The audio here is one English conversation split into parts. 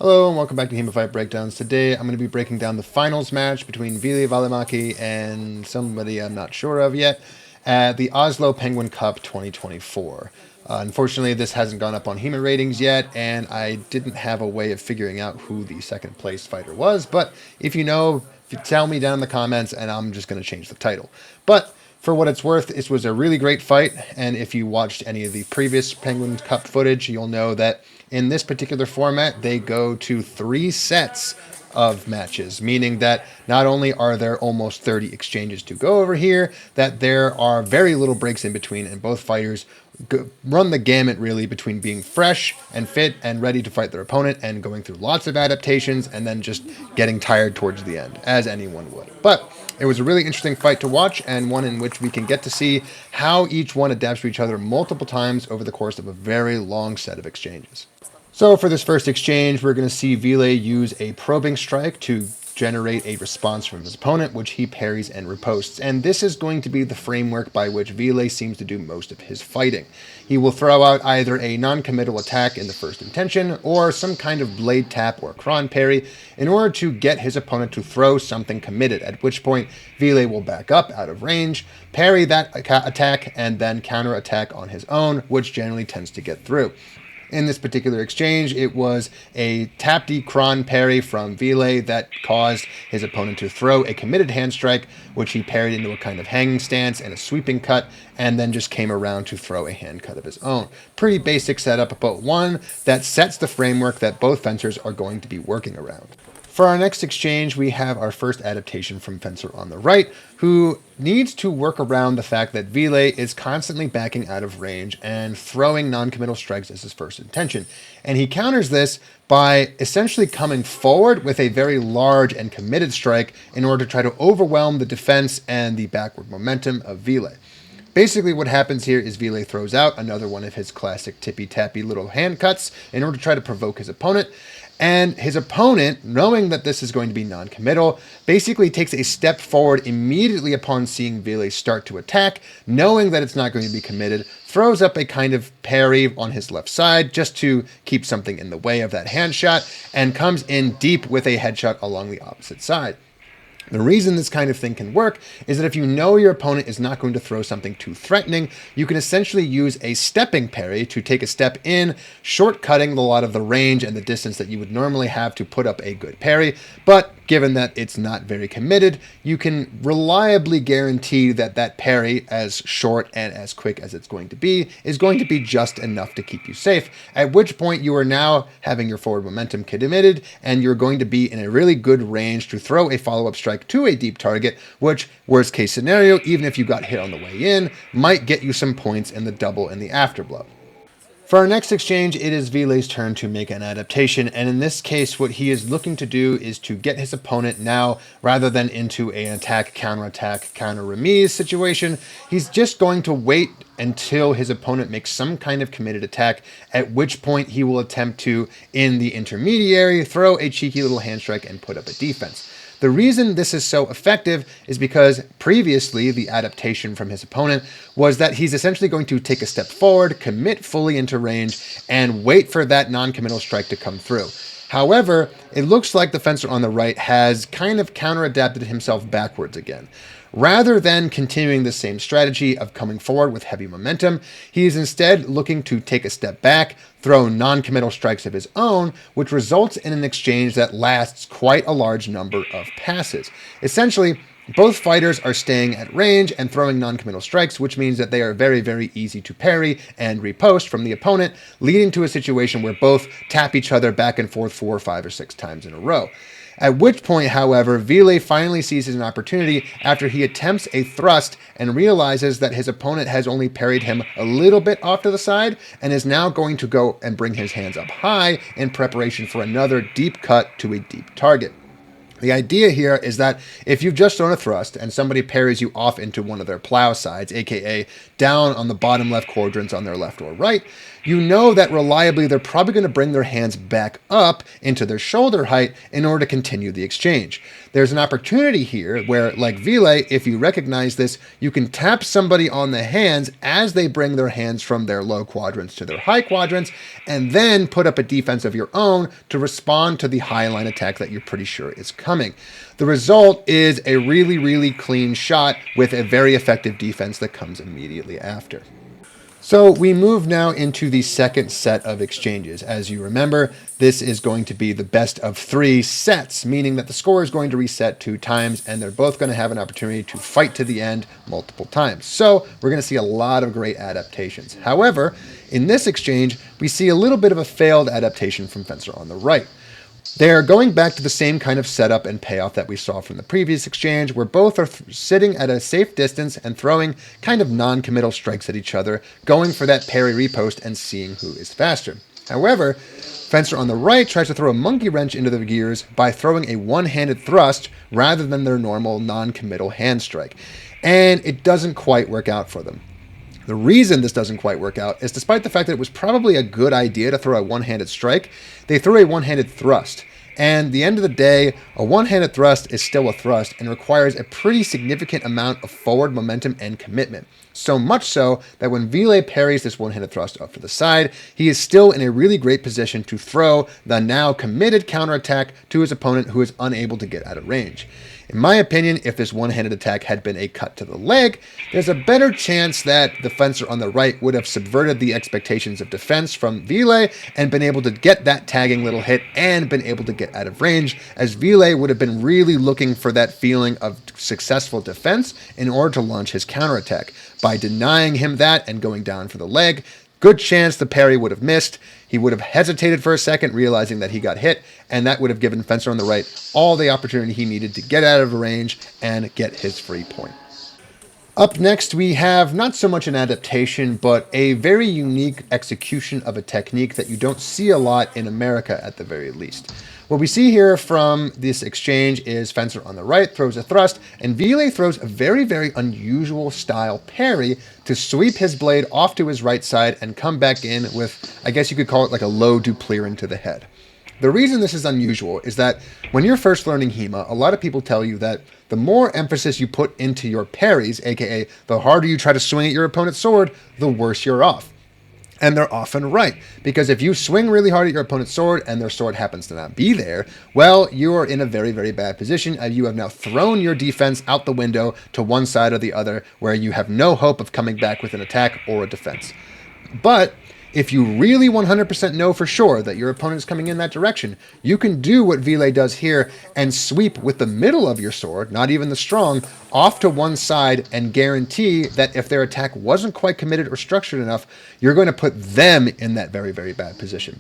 Hello and welcome back to HEMA Fight Breakdowns. Today I'm going to be breaking down the finals match between Ville Välimäki and somebody I'm not sure of yet at the Oslo Penguin Cup 2024. Unfortunately, this hasn't gone up on HEMA ratings yet, and I didn't have a way of figuring out who the second place fighter was, but if you know, tell me down in the comments and I'm just going to change the title. But for what it's worth, this was a really great fight, and if you watched any of the previous Penguin Cup footage, you'll know that in this particular format, they go to 3 sets of matches, meaning that not only are there almost 30 exchanges to go over here, that there are very little breaks in between, and both fighters run the gamut really between being fresh and fit and ready to fight their opponent and going through lots of adaptations and then just getting tired towards the end, as anyone would. But it was a really interesting fight to watch, and one in which we can get to see how each one adapts to each other multiple times over the course of a very long set of exchanges. So for this first exchange, we're going to see Ville use a probing strike to generate a response from his opponent, which he parries and riposts. And this is going to be the framework by which Ville seems to do most of his fighting. He will throw out either a non-committal attack in the first intention, or some kind of blade tap or cron parry in order to get his opponent to throw something committed, at which point Ville will back up out of range, parry that attack, and then counter-attack on his own, which generally tends to get through. In this particular exchange, it was a tap-D cron parry from Ville that caused his opponent to throw a committed hand strike, which he parried into a kind of hanging stance and a sweeping cut, and then just came around to throw a hand cut of his own. Pretty basic setup, but one that sets the framework that both fencers are going to be working around. For our next exchange, we have our first adaptation from fencer on the right, who needs to work around the fact that Ville is constantly backing out of range and throwing non-committal strikes as his first intention. And he counters this by essentially coming forward with a very large and committed strike in order to try to overwhelm the defense and the backward momentum of Ville. Basically what happens here is Ville throws out another one of his classic tippy-tappy little hand cuts in order to try to provoke his opponent. And his opponent, knowing that this is going to be non-committal, basically takes a step forward immediately upon seeing Ville start to attack, knowing that it's not going to be committed, throws up a kind of parry on his left side just to keep something in the way of that hand shot, and comes in deep with a headshot along the opposite side. The reason this kind of thing can work is that if you know your opponent is not going to throw something too threatening, you can essentially use a stepping parry to take a step in, shortcutting a lot of the range and the distance that you would normally have to put up a good parry. But given that it's not very committed, you can reliably guarantee that that parry, as short and as quick as it's going to be, is going to be just enough to keep you safe, at which point you are now having your forward momentum committed, and you're going to be in a really good range to throw a follow-up strike to a deep target, which, worst case scenario, even if you got hit on the way in, might get you some points in the double and the afterblow. For our next exchange, it is Ville's turn to make an adaptation, and in this case, what he is looking to do is to get his opponent now, rather than into an attack, counter remise situation, he's just going to wait until his opponent makes some kind of committed attack, at which point he will attempt to, in the intermediary, throw a cheeky little hand strike and put up a defense. The reason this is so effective is because previously the adaptation from his opponent was that he's essentially going to take a step forward, commit fully into range, and wait for that non-committal strike to come through. However, it looks like the fencer on the right has kind of counter-adapted himself backwards again. Rather than continuing the same strategy of coming forward with heavy momentum, he is instead looking to take a step back, throw non-committal strikes of his own, which results in an exchange that lasts quite a large number of passes. Essentially, both fighters are staying at range and throwing non-committal strikes, which means that they are very, very easy to parry and riposte from the opponent, leading to a situation where both tap each other back and forth 4, 5, or 6 times in a row. At which point, however, Ville finally seizes an opportunity after he attempts a thrust and realizes that his opponent has only parried him a little bit off to the side and is now going to go and bring his hands up high in preparation for another deep cut to a deep target. The idea here is that if you've just thrown a thrust and somebody parries you off into one of their plow sides, aka down on the bottom left quadrants on their left or right, you know that reliably they're probably going to bring their hands back up into their shoulder height in order to continue the exchange. There's an opportunity here where, like Ville, if you recognize this, you can tap somebody on the hands as they bring their hands from their low quadrants to their high quadrants, and then put up a defense of your own to respond to the high line attack that you're pretty sure is coming. The result is a really, really clean shot with a very effective defense that comes immediately after. So we move now into the second set of exchanges. As you remember, this is going to be the best of 3 sets, meaning that the score is going to reset 2 times, and they're both going to have an opportunity to fight to the end multiple times. So we're going to see a lot of great adaptations. However, in this exchange, we see a little bit of a failed adaptation from Fencer on the right. They're going back to the same kind of setup and payoff that we saw from the previous exchange, where both are sitting at a safe distance and throwing kind of non-committal strikes at each other, going for that parry repost and seeing who is faster. However, Fencer on the right tries to throw a monkey wrench into their gears by throwing a one-handed thrust rather than their normal non-committal hand strike, and it doesn't quite work out for them. The reason this doesn't quite work out is despite the fact that it was probably a good idea to throw a one-handed strike, they threw a one-handed thrust. And at the end of the day, a one-handed thrust is still a thrust and requires a pretty significant amount of forward momentum and commitment. So much so that when Ville parries this one-handed thrust up to the side, he is still in a really great position to throw the now committed counterattack to his opponent who is unable to get out of range. In my opinion, if this one-handed attack had been a cut to the leg, there's a better chance that the Fencer on the right would have subverted the expectations of defense from Ville and been able to get that tagging little hit and been able to get out of range, as Ville would have been really looking for that feeling of successful defense in order to launch his counterattack. By denying him that and going down for the leg, good chance the parry would have missed. He would have hesitated for a second, realizing that he got hit, and that would have given Fencer on the right all the opportunity he needed to get out of range and get his free point. Up next, we have not so much an adaptation, but a very unique execution of a technique that you don't see a lot in America at the very least. What we see here from this exchange is Fencer on the right throws a thrust, and Ville throws a very, very unusual style parry to sweep his blade off to his right side and come back in with, I guess you could call it like a low duplier to the head. The reason this is unusual is that when you're first learning HEMA, a lot of people tell you that the more emphasis you put into your parries, aka the harder you try to swing at your opponent's sword, the worse you're off. And they're often right, because if you swing really hard at your opponent's sword and their sword happens to not be there, well, you are in a very, very bad position, and you have now thrown your defense out the window to one side or the other, where you have no hope of coming back with an attack or a defense. But if you really 100% know for sure that your opponent is coming in that direction, you can do what Ville does here and sweep with the middle of your sword, not even the strong, off to one side and guarantee that if their attack wasn't quite committed or structured enough, you're going to put them in that very, very bad position.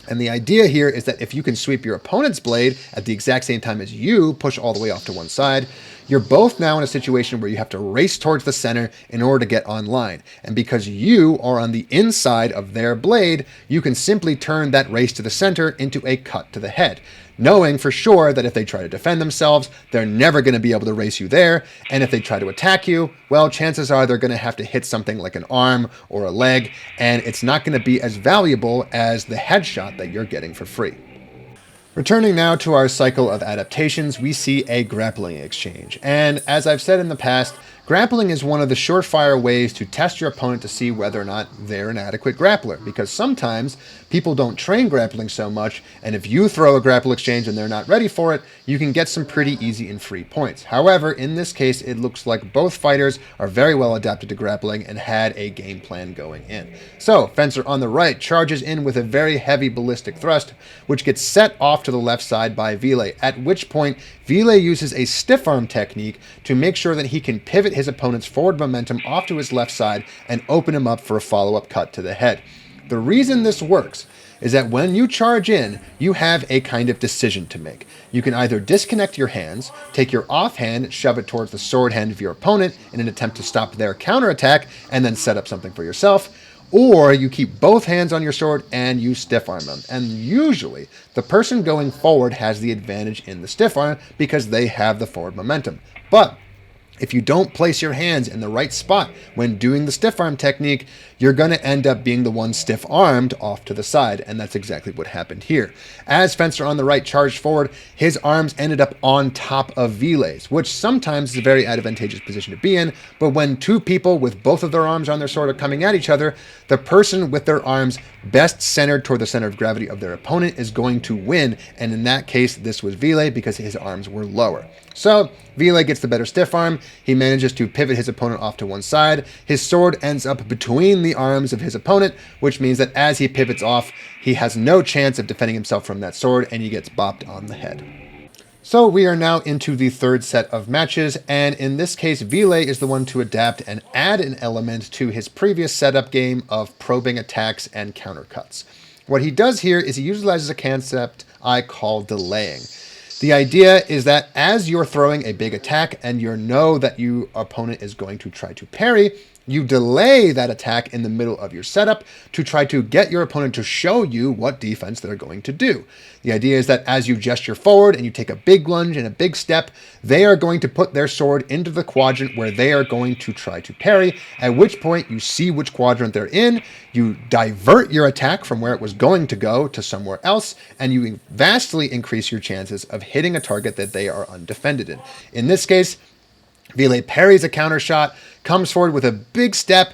And the idea here is that if you can sweep your opponent's blade at the exact same time as you push all the way off to one side, you're both now in a situation where you have to race towards the center in order to get online. And because you are on the inside of their blade, you can simply turn that race to the center into a cut to the head, knowing for sure that if they try to defend themselves, they're never going to be able to race you there. And if they try to attack you, well, chances are they're going to have to hit something like an arm or a leg, and it's not going to be as valuable as the headshot that you're getting for free. Returning now to our cycle of adaptations, we see a grappling exchange. And as I've said in the past, grappling is one of the surefire ways to test your opponent to see whether or not they're an adequate grappler, because sometimes people don't train grappling so much, and if you throw a grapple exchange and they're not ready for it, you can get some pretty easy and free points. However, in this case, it looks like both fighters are very well adapted to grappling and had a game plan going in. So, Fencer on the right charges in with a very heavy ballistic thrust, which gets set off to the left side by Ville, at which point Ville uses a stiff arm technique to make sure that he can pivot his opponent's forward momentum off to his left side and open him up for a follow-up cut to the head. The reason this works is that when you charge in, you have a kind of decision to make. You can either disconnect your hands, take your offhand, shove it towards the sword hand of your opponent in an attempt to stop their counterattack, and then set up something for yourself, or you keep both hands on your sword and you stiff arm them. And usually, the person going forward has the advantage in the stiff arm because they have the forward momentum. But if you don't place your hands in the right spot when doing the stiff arm technique, you're going to end up being the one stiff-armed off to the side, and that's exactly what happened here. As Fencer on the right charged forward, his arms ended up on top of Ville's, which sometimes is a very advantageous position to be in, but when two people with both of their arms on their sword are coming at each other, the person with their arms best centered toward the center of gravity of their opponent is going to win, and in that case, this was Ville because his arms were lower. So, Ville gets the better stiff arm, he manages to pivot his opponent off to one side, his sword ends up between the arms of his opponent, which means that as he pivots off, he has no chance of defending himself from that sword, and he gets bopped on the head. So we are now into the third set of matches, and in this case, Ville is the one to adapt and add an element to his previous setup game of probing attacks and countercuts. What he does here is he utilizes a concept I call delaying. The idea is that as you're throwing a big attack and you know that your opponent is going to try to parry, you delay that attack in the middle of your setup to try to get your opponent to show you what defense they're going to do. The idea is that as you gesture forward and you take a big lunge and a big step, they are going to put their sword into the quadrant where they are going to try to parry, at which point you see which quadrant they're in, you divert your attack from where it was going to go to somewhere else, and you vastly increase your chances of hitting a target that they are undefended in. In this case, Ville parries a counter shot, comes forward with a big step,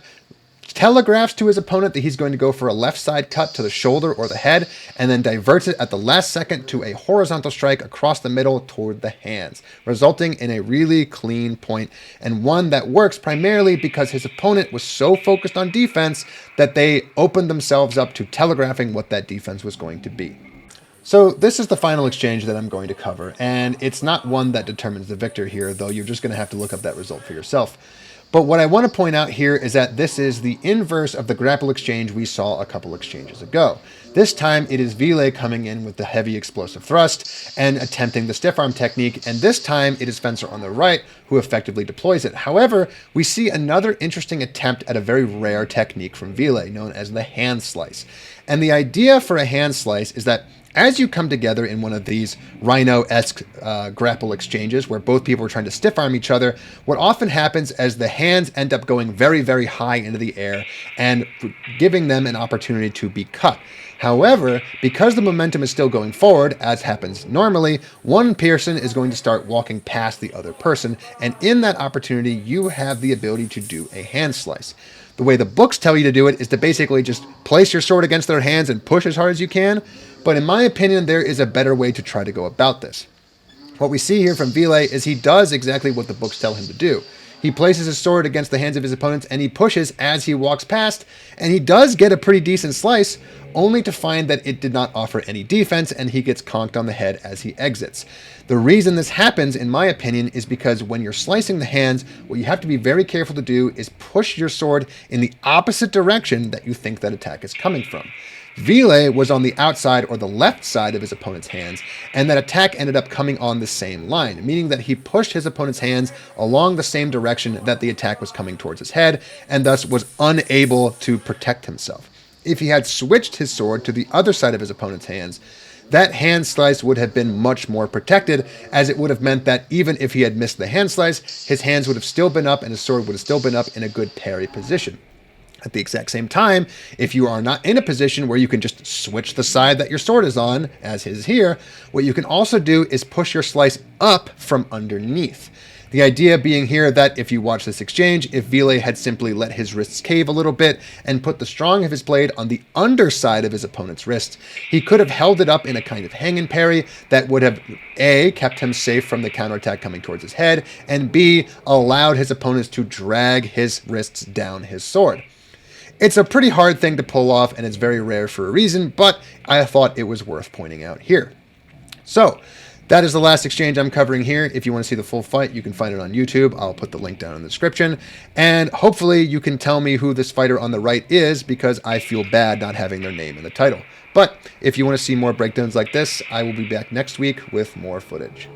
telegraphs to his opponent that he's going to go for a left side cut to the shoulder or the head, and then diverts it at the last second to a horizontal strike across the middle toward the hands, resulting in a really clean point, and one that works primarily because his opponent was so focused on defense that they opened themselves up to telegraphing what that defense was going to be. So this is the final exchange that I'm going to cover, and it's not one that determines the victor here, though you're just going to have to look up that result for yourself. But what I want to point out here is that this is the inverse of the grapple exchange we saw a couple exchanges ago. This time it is Ville coming in with the heavy explosive thrust and attempting the stiff arm technique, and this time it is Fencer on the right who effectively deploys it. However, we see another interesting attempt at a very rare technique from Ville, known as the hand slice. And the idea for a hand slice is that as you come together in one of these Rhino-esque grapple exchanges where both people are trying to stiff arm each other, what often happens is the hands end up going very, very high into the air and giving them an opportunity to be cut. However, because the momentum is still going forward, as happens normally, one person is going to start walking past the other person, and in that opportunity, you have the ability to do a hand slice. The way the books tell you to do it is to basically just place your sword against their hands and push as hard as you can, but in my opinion, there is a better way to try to go about this. What we see here from Ville is he does exactly what the books tell him to do. He places his sword against the hands of his opponents and he pushes as he walks past, and he does get a pretty decent slice, only to find that it did not offer any defense and he gets conked on the head as he exits. The reason this happens, in my opinion, is because when you're slicing the hands, what you have to be very careful to do is push your sword in the opposite direction that you think that attack is coming from. Ville was on the outside or the left side of his opponent's hands, and that attack ended up coming on the same line, meaning that he pushed his opponent's hands along the same direction that the attack was coming towards his head, and thus was unable to protect himself. If he had switched his sword to the other side of his opponent's hands, that hand slice would have been much more protected, as it would have meant that even if he had missed the hand slice, his hands would have still been up and his sword would have still been up in a good parry position. At the exact same time, if you are not in a position where you can just switch the side that your sword is on, as his here, what you can also do is push your slice up from underneath. The idea being here that if you watch this exchange, if Ville had simply let his wrists cave a little bit and put the strong of his blade on the underside of his opponent's wrist, he could have held it up in a kind of hang and parry that would have A, kept him safe from the counterattack coming towards his head, and B, allowed his opponents to drag his wrists down his sword. It's a pretty hard thing to pull off, and it's very rare for a reason, but I thought it was worth pointing out here. So, that is the last exchange I'm covering here. If you want to see the full fight, you can find it on YouTube. I'll put the link down in the description. And hopefully you can tell me who this fighter on the right is, because I feel bad not having their name in the title. But if you want to see more breakdowns like this, I will be back next week with more footage.